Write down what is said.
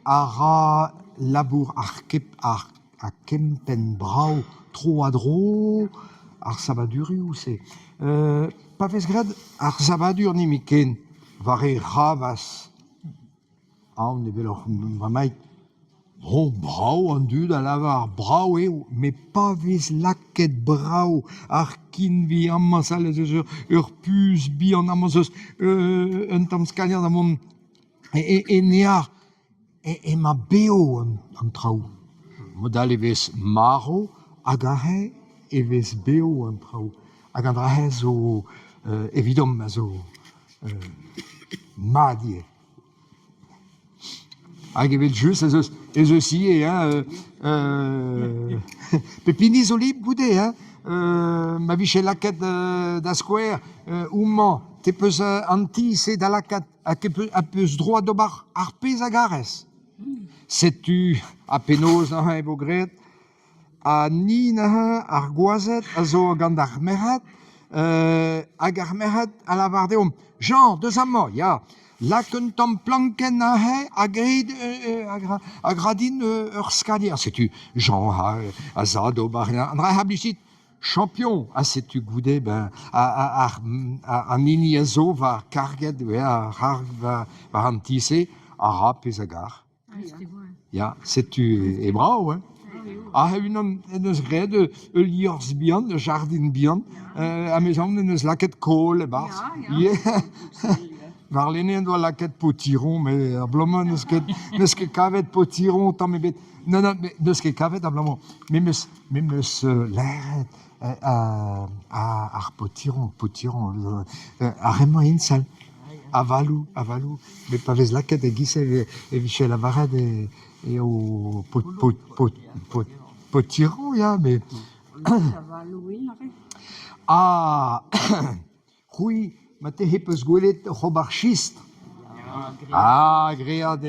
ara labour ar kempenbrau tro a dro ar sabadurioù se. Pa vez graet ar sabadur ni ken vare ravas. Ne veloc'h vamaik brau an dud a lavar brau eo, me pa vez laket brau ar kinvi ammaz all eus ur pus bihan ammaz eus un tamm skaliant amont e near e ma beo an traoù. Modal e vez maro hag ahe e vez beo an traoù. Hag an dra zo evidom a zo madie. Hag evet just ez eus ie, pepiniz o lib goude, ma vije laket da skouer, oumman, te peus anti-se da lakat, a peus droa d'ober ar pez a garez. Setu a penoz na e vo graet, a ni na ar goazet a zo gant ar merc'hed, hag ar merc'hed a lavar deom. Jean, deus amañ, ya. Lak un tamm planken a he a gradin ur skalier. Setu Jean a zad ober an dra ha blij champion. Setu goude an nini a zo va karget va antise a ra pez a gar. Ya, setu e brao, unan en eus graet ul liorzh bihan, ul jardin bihan, a mezan en eus laket kol e barz. Var lenne doa laket potiron, mais ar bloaman neus ket kavet potiron tamm ebet. Non, neus ket kavet ar bloaman. Meus leret ar potiron, ar emañ insal. Avalou, mais pa vez laket e gise e vije lavaret eo potiron, ya, mais... C'hwi, ma te he peus gwelet c'hobar chist. Great,